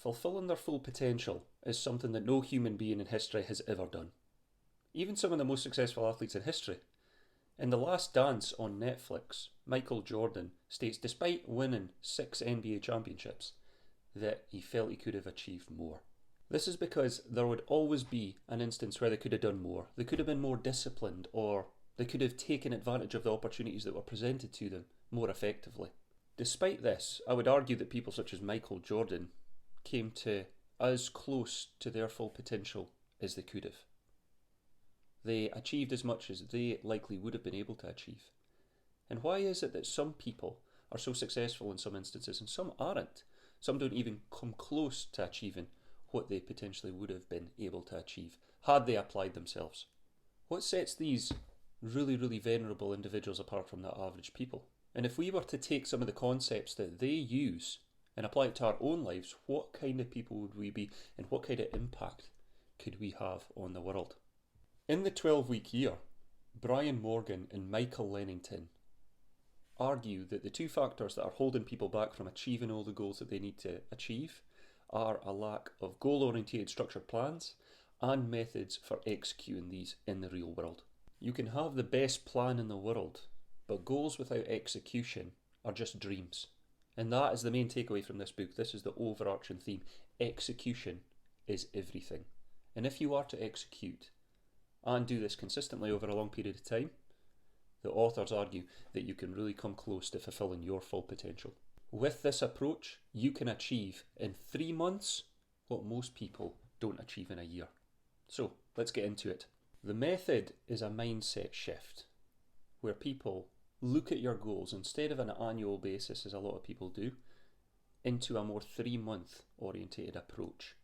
Fulfilling their full potential is something that no human being in history has ever done. Even some of the most successful athletes in history. In The Last Dance on Netflix, Michael Jordan states despite winning 6 NBA championships, that he felt he could have achieved more. This is because there would always be an instance where they could have done more. They could have been more disciplined, or they could have taken advantage of the opportunities that were presented to them more effectively. Despite this, I would argue that people such as Michael Jordan came to as close to their full potential as they could have. They achieved as much as they likely would have been able to achieve. And why is it that some people are so successful in some instances and some aren't? Some don't even come close to achieving what they potentially would have been able to achieve had they applied themselves. What sets these really, really venerable individuals apart from the average people? And if we were to take some of the concepts that they use and apply it to our own lives, what kind of people would we be and what kind of impact could we have on the world? In the 12-week year, Brian Morgan and Michael Lennington argue that the two factors that are holding people back from achieving all the goals that they need to achieve are a lack of goal-oriented structured plans and methods for executing these in the real world. You can have the best plan in the world, but goals without execution are just dreams. And that is the main takeaway from this book. This is the overarching theme. Execution is everything. And if you are to execute and do this consistently over a long period of time, the authors argue that you can really come close to fulfilling your full potential. With this approach, you can achieve in 3 months what most people don't achieve in a year. So, let's get into it. The method is a mindset shift where people look at your goals instead of an annual basis, as a lot of people do, into a more 3-month orientated approach.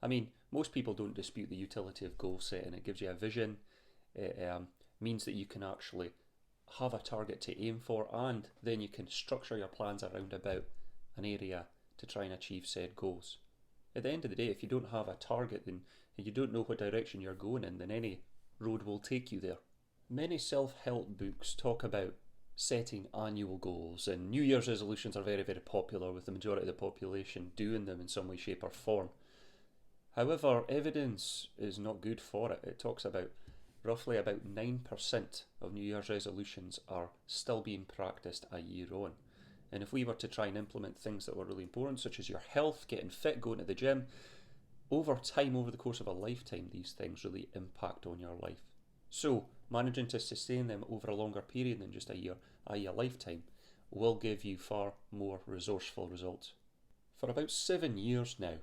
I mean, most people don't dispute the utility of goal setting. It gives you a vision. It means that you can actually have a target to aim for, and then you can structure your plans around about an area to try and achieve said goals. At the end of the day, if you don't have a target, then you don't know what direction you're going in, then any road will take you there. Many self-help books talk about setting annual goals, and New Year's resolutions are very, very popular, with the majority of the population doing them in some way, shape or form. However, evidence is not good for it. It talks about roughly about 9% of New Year's resolutions are still being practiced a year on. And if we were to try and implement things that were really important, such as your health, getting fit, going to the gym, over time, over the course of a lifetime, these things really impact on your life. So, managing to sustain them over a longer period than just a year, i.e. a lifetime, will give you far more resourceful results. For about 7 years now,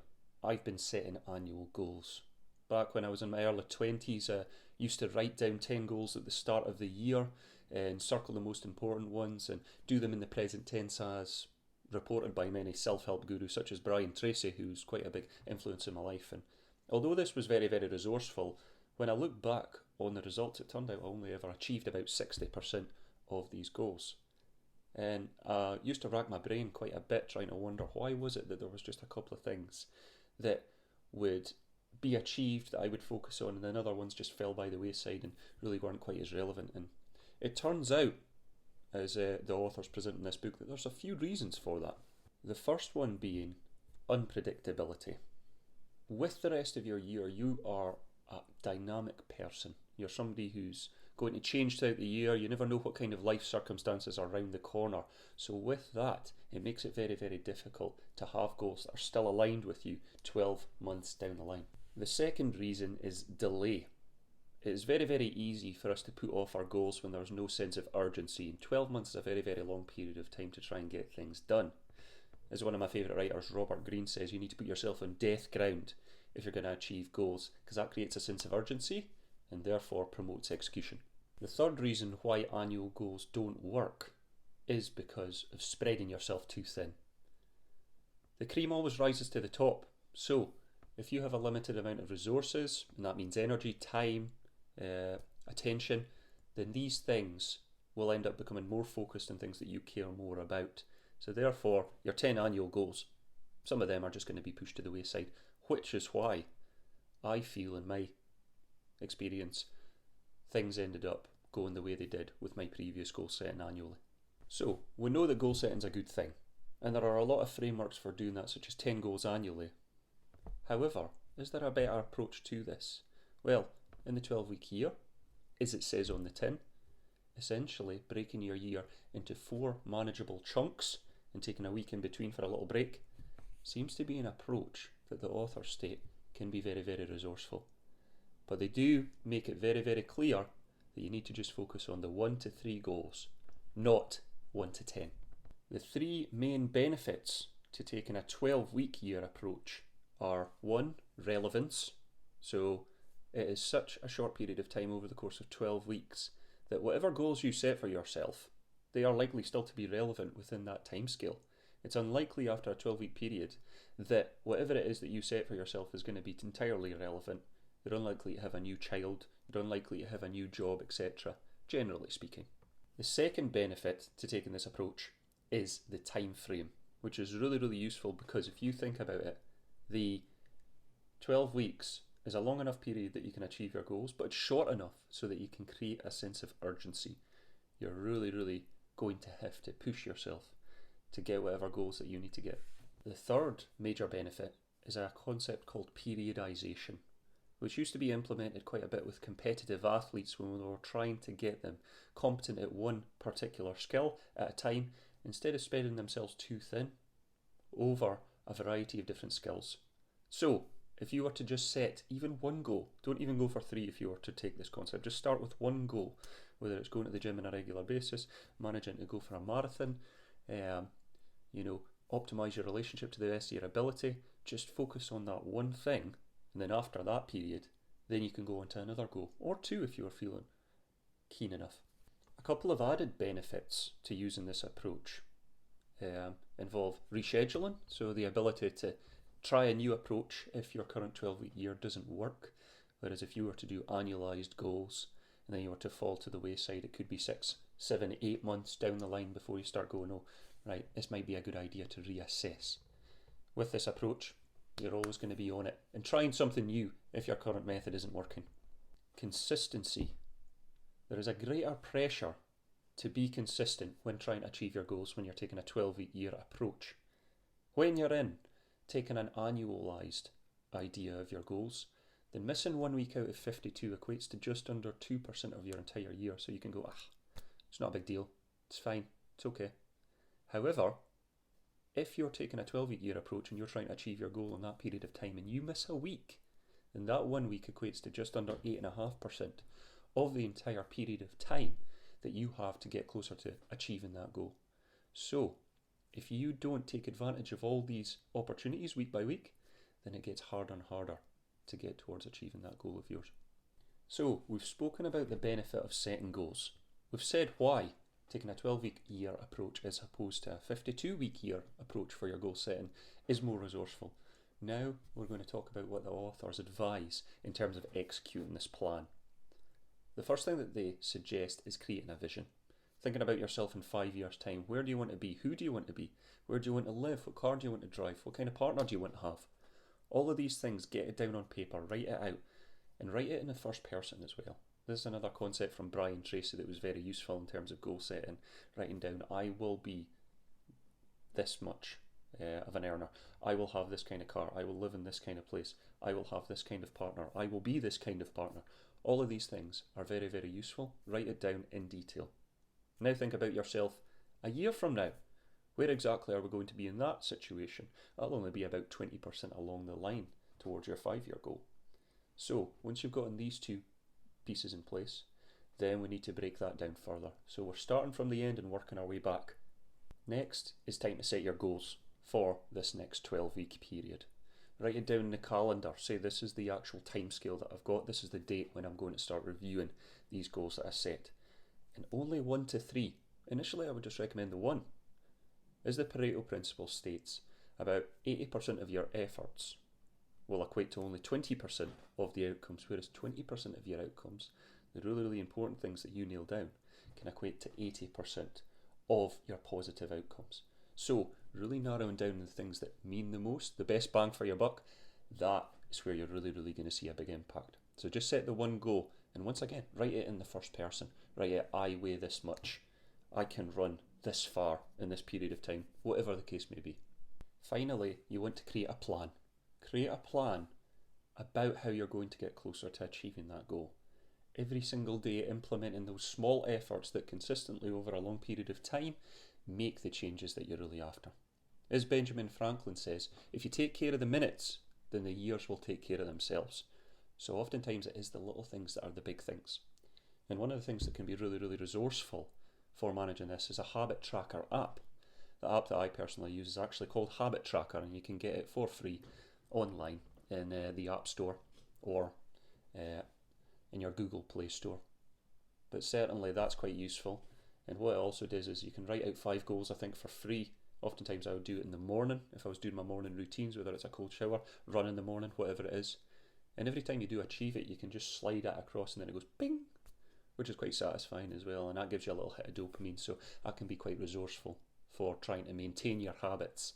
I've been setting annual goals. Back when I was in my early 20s, I used to write down 10 goals at the start of the year and circle the most important ones and do them in the present tense as reported by many self-help gurus such as Brian Tracy, who's quite a big influence in my life. And although this was very, very resourceful, when I look back on the results, it turned out I only ever achieved about 60% of these goals. And I used to rack my brain quite a bit trying to wonder why was it that there was just a couple of things that would be achieved that I would focus on, and then other ones just fell by the wayside and really weren't quite as relevant. And it turns out, as the authors present in this book, that there's a few reasons for that. The first one being unpredictability. With the rest of your year, you are a dynamic person. You're somebody who's going to change throughout the year. You never know what kind of life circumstances are around the corner. So with that, it makes it very, very difficult to have goals that are still aligned with you 12 months down the line. The second reason is delay. It is very, very easy for us to put off our goals when there's no sense of urgency. And 12 months is a very, very long period of time to try and get things done. As one of my favourite writers, Robert Greene, says, you need to put yourself on death ground if you're going to achieve goals, because that creates a sense of urgency and therefore promotes execution. The third reason why annual goals don't work is because of spreading yourself too thin. The cream always rises to the top. So, if you have a limited amount of resources, and that means energy, time, attention, then these things will end up becoming more focused on things that you care more about. So therefore, your 10 annual goals, some of them are just going to be pushed to the wayside, which is why I feel in my experience, things ended up going the way they did with my previous goal setting annually. So, we know that goal setting is a good thing, and there are a lot of frameworks for doing that, such as 10 goals annually. However, is there a better approach to this? Well, in the 12-week year, as it says on the tin, essentially breaking your year into 4 manageable chunks and taking a week in between for a little break seems to be an approach that the authors state can be very, very resourceful. But they do make it very, very clear that you need to just focus on the 1 to 3 goals, not 1 to 10. The 3 main benefits to taking a 12-week year approach are 1, relevance. So it is such a short period of time over the course of 12 weeks that whatever goals you set for yourself, they are likely still to be relevant within that timescale. It's unlikely after a 12-week period that whatever it is that you set for yourself is going to be entirely irrelevant. You're unlikely to have a new child, you're unlikely to have a new job, etc., generally speaking. The second benefit to taking this approach is the time frame, which is really, really useful because if you think about it, the 12 weeks is a long enough period that you can achieve your goals, but it's short enough so that you can create a sense of urgency. You're really, really going to have to push yourself to get whatever goals that you need to get. The third major benefit is a concept called periodization, which used to be implemented quite a bit with competitive athletes when we were trying to get them competent at one particular skill at a time, instead of spreading themselves too thin over a variety of different skills. So, if you were to just set even one goal, don't even go for 3 if you were to take this concept, just start with one goal, whether it's going to the gym on a regular basis, managing to go for a marathon, optimize your relationship to the best of your ability, just focus on that one thing, and then after that period, then you can go on to another goal, or 2 if you're feeling keen enough. A couple of added benefits to using this approach involve rescheduling, so the ability to try a new approach if your current 12-week year doesn't work, whereas if you were to do annualised goals and then you were to fall to the wayside, it could be 6, 7, 8 months down the line before you start going, oh, right, this might be a good idea to reassess. With this approach, you're always going to be on it and trying something new if your current method isn't working. Consistency. There is a greater pressure to be consistent when trying to achieve your goals when you're taking a 12-week year approach. When you're in taking an annualised idea of your goals, then missing 1 week out of 52 equates to just under 2% of your entire year. So you can go, it's not a big deal, it's fine, it's okay. However, if you're taking a 12-week year approach and you're trying to achieve your goal in that period of time and you miss a week, then that 1 week equates to just under 8.5% of the entire period of time that you have to get closer to achieving that goal. So, if you don't take advantage of all these opportunities week by week, then it gets harder and harder to get towards achieving that goal of yours. So, we've spoken about the benefit of setting goals. We've said why taking a 12-week year approach as opposed to a 52-week year approach for your goal setting is more resourceful. Now we're going to talk about what the authors advise in terms of executing this plan. The first thing that they suggest is creating a vision. Thinking about yourself in 5 years' time. Where do you want to be? Who do you want to be? Where do you want to live? What car do you want to drive? What kind of partner do you want to have? All of these things, get it down on paper, write it out, and write it in the first person as well. This is another concept from Brian Tracy that was very useful in terms of goal setting. Writing down, I will be this much of an earner. I will have this kind of car. I will live in this kind of place. I will have this kind of partner. I will be this kind of partner. All of these things are very, very useful. Write it down in detail. Now think about yourself a year from now. Where exactly are we going to be in that situation? That'll only be about 20% along the line towards your 5-year goal. So once you've gotten these 2 pieces in place, then we need to break that down further. So we're starting from the end and working our way back. Next is time to set your goals for this next 12-week period. Write it down in the calendar. Say this is the actual timescale that I've got. This is the date when I'm going to start reviewing these goals that I set. And only 1 to 3. Initially, I would just recommend the 1. As the Pareto principle states, about 80% of your efforts will equate to only 20% of the outcomes, whereas 20% of your outcomes, the really, really important things that you nail down, can equate to 80% of your positive outcomes. So, really narrowing down the things that mean the most, the best bang for your buck, that is where you're really, really going to see a big impact. So just set the one goal, and once again, write it in the first person. Write it, I weigh this much. I can run this far in this period of time, whatever the case may be. Finally, you want to create a plan. Create a plan about how you're going to get closer to achieving that goal. Every single day, implementing those small efforts that consistently over a long period of time make the changes that you're really after. As Benjamin Franklin says, if you take care of the minutes, then the years will take care of themselves. So oftentimes it is the little things that are the big things. And one of the things that can be really, really resourceful for managing this is a habit tracker app. The app that I personally use is actually called Habit Tracker, and you can get it for free online in the App Store or in your Google Play Store. But certainly that's quite useful. And what it also does is you can write out 5 goals, I think, for free. Oftentimes I would do it in the morning if I was doing my morning routines, whether it's a cold shower, run in the morning, whatever it is. And every time you do achieve it, you can just slide it across and then it goes bing, which is quite satisfying as well. And that gives you a little hit of dopamine, so that can be quite resourceful for trying to maintain your habits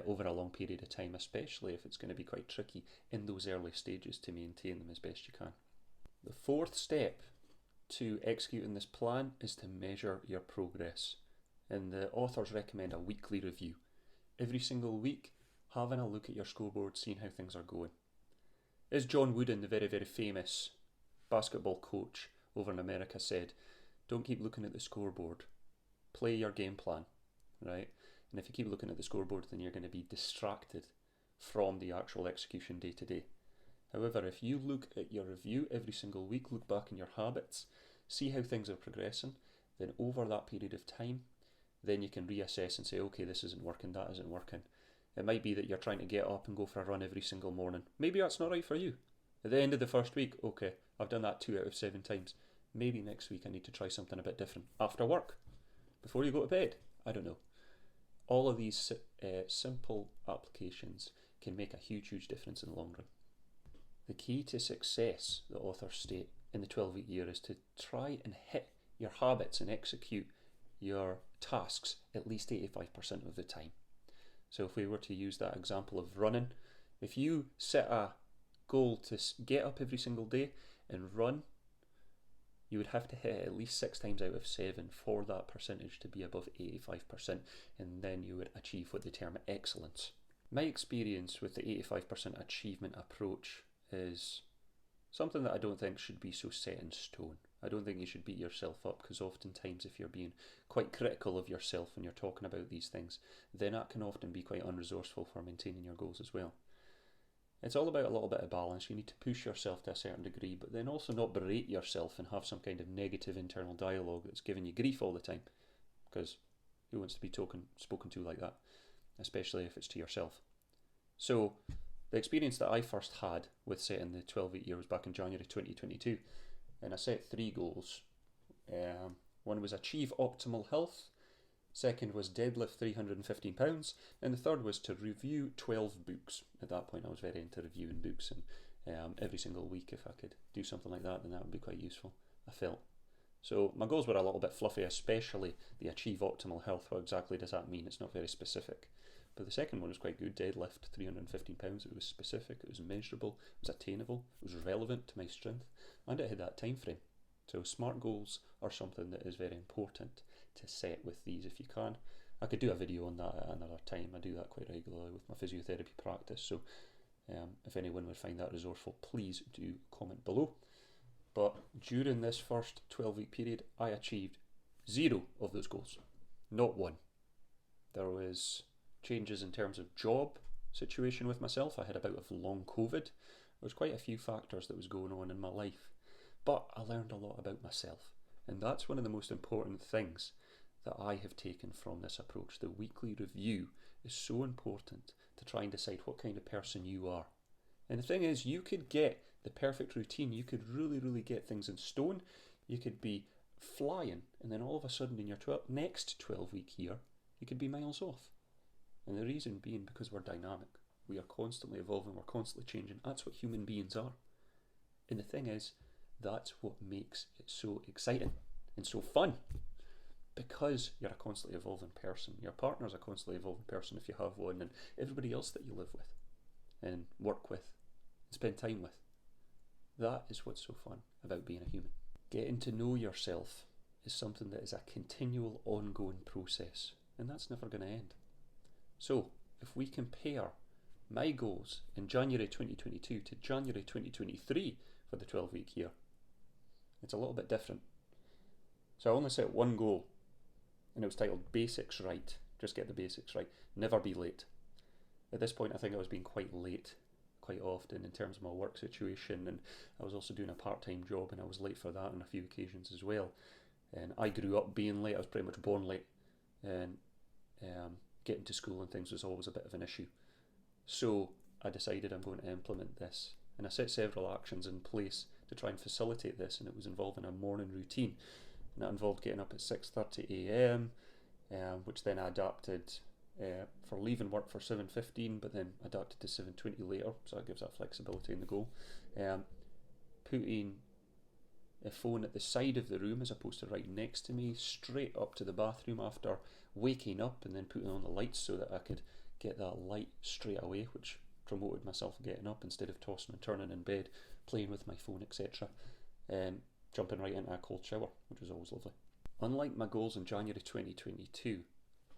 over a long period of time, especially if it's going to be quite tricky in those early stages to maintain them as best you can. The 4th step to executing this plan is to measure your progress. And the authors recommend a weekly review. Every single week, having a look at your scoreboard, seeing how things are going. As John Wooden, the very, very famous basketball coach over in America, said, don't keep looking at the scoreboard. Play your game plan, right? And if you keep looking at the scoreboard, then you're going to be distracted from the actual execution day to day. However, if you look at your review every single week, look back in your habits, see how things are progressing, then over that period of time, then you can reassess and say, okay, this isn't working, that isn't working. It might be that you're trying to get up and go for a run every single morning. Maybe that's not right for you. At the end of the first week, okay, I've done that 2 out of 7 times. Maybe next week I need to try something a bit different. After work, before you go to bed, I don't know. All of these simple applications can make a huge, huge difference in the long run. The key to success, the authors state, in the 12-week year is to try and hit your habits and execute your tasks at least 85% of the time. So if we were to use that example of running, if you set a goal to get up every single day and run, you would have to hit it at least 6 times out of 7 for that percentage to be above 85%, and then you would achieve what they term excellence. My experience with the 85% achievement approach is something that I don't think should be so set in stone. I don't think you should beat yourself up, because oftentimes if you're being quite critical of yourself when you're talking about these things, then that can often be quite unresourceful for maintaining your goals as well. It's all about a little bit of balance. You need to push yourself to a certain degree, but then also not berate yourself and have some kind of negative internal dialogue that's giving you grief all the time, because who wants to be spoken to like that, especially if it's to yourself. So the experience that I first had with setting the 12-week year was back in January 2022, and I set 3 goals. One was achieve optimal health, second was deadlift 315 pounds, and the third was to review 12 books. At that point I was very into reviewing books, and every single week if I could do something like that, then that would be quite useful, I felt. So my goals were a little bit fluffy, especially the achieve optimal health. What exactly does that mean? It's not very specific. But the second one was quite good, deadlift 315 pounds. It was specific, it was measurable, it was attainable, it was relevant to my strength, and it had that time frame. So SMART goals are something that is very important to set with these if you can. I could do a video on that at another time. I do that quite regularly with my physiotherapy practice, so if anyone would find that resourceful, please do comment below. But during this first 12-week period, I achieved 0 of those goals, not 1. There was changes in terms of job situation with myself. I had a bout of long COVID. There was quite a few factors that was going on in my life, but I learned a lot about myself, and that's one of the most important things that I have taken from this approach. The weekly review is so important to try and decide what kind of person you are. And the thing is, you could get the perfect routine, you could really get things in stone, you could be flying, and then all of a sudden in your next 12-week year you could be miles off. And the reason being because we're dynamic. We are constantly evolving, we're constantly changing. That's what human beings are. And the thing is, that's what makes it so exciting and so fun. Because you're a constantly evolving person. Your partner's a constantly evolving person if you have one, and everybody else that you live with and work with and spend time with. That is what's so fun about being a human. Getting to know yourself is something that is a continual, ongoing process, and that's never going to end. So, if we compare my goals in January 2022 to January 2023 for the 12-week year. It's a little bit different. So I only set one goal, and it was titled Basics Right. Just get the basics right. Never be late. At this point, I think I was being quite late quite often in terms of my work situation, and I was also doing a part-time job, and I was late for that on a few occasions as well. And I grew up being late. I was pretty much born late, and getting to school and things was always a bit of an issue. So I decided I'm going to implement this, and I set several actions in place to try and facilitate this, and it was involving a morning routine, and that involved getting up at 6:30 a.m, which then I adapted for leaving work for 7:15, but then adapted to 7:20 later, so that gives that flexibility in the goal. Putting a phone at the side of the room as opposed to right next to me, straight up to the bathroom after waking up, and then putting on the lights so that I could get that light straight away, which promoted myself getting up instead of tossing and turning in bed, playing with my phone, etc. Jumping right into a cold shower, which was always lovely. Unlike my goals in January 2022,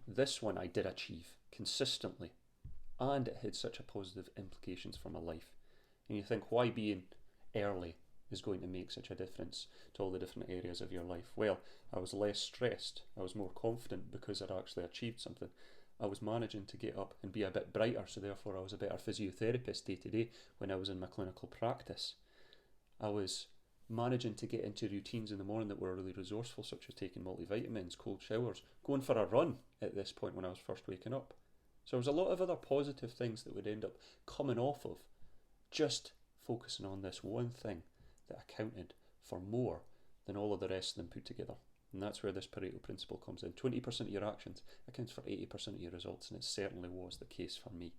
this one I did achieve consistently, and it had such a positive implications for my life. And you think, why being early is going to make such a difference to all the different areas of your life? Well, I was less stressed, I was more confident because I'd actually achieved something. I was managing to get up and be a bit brighter, so therefore I was a better physiotherapist day to day when I was in my clinical practice. I was managing to get into routines in the morning that were really resourceful, such as taking multivitamins, cold showers, going for a run at this point when I was first waking up. So there was a lot of other positive things that would end up coming off of just focusing on this one thing that accounted for more than all of the rest of them put together. And that's where this Pareto principle comes in. 20% of your actions accounts for 80% of your results, and it certainly was the case for me.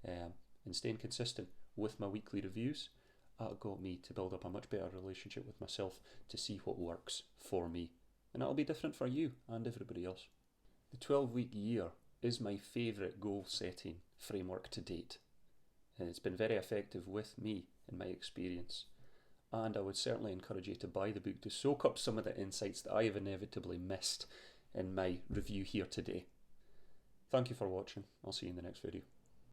And staying consistent with my weekly reviews, that got me to build up a much better relationship with myself to see what works for me. And that'll be different for you and everybody else. The 12-week year is my favourite goal setting framework to date. And it's been very effective with me in my experience. And I would certainly encourage you to buy the book to soak up some of the insights that I have inevitably missed in my review here today. Thank you for watching. I'll see you in the next video.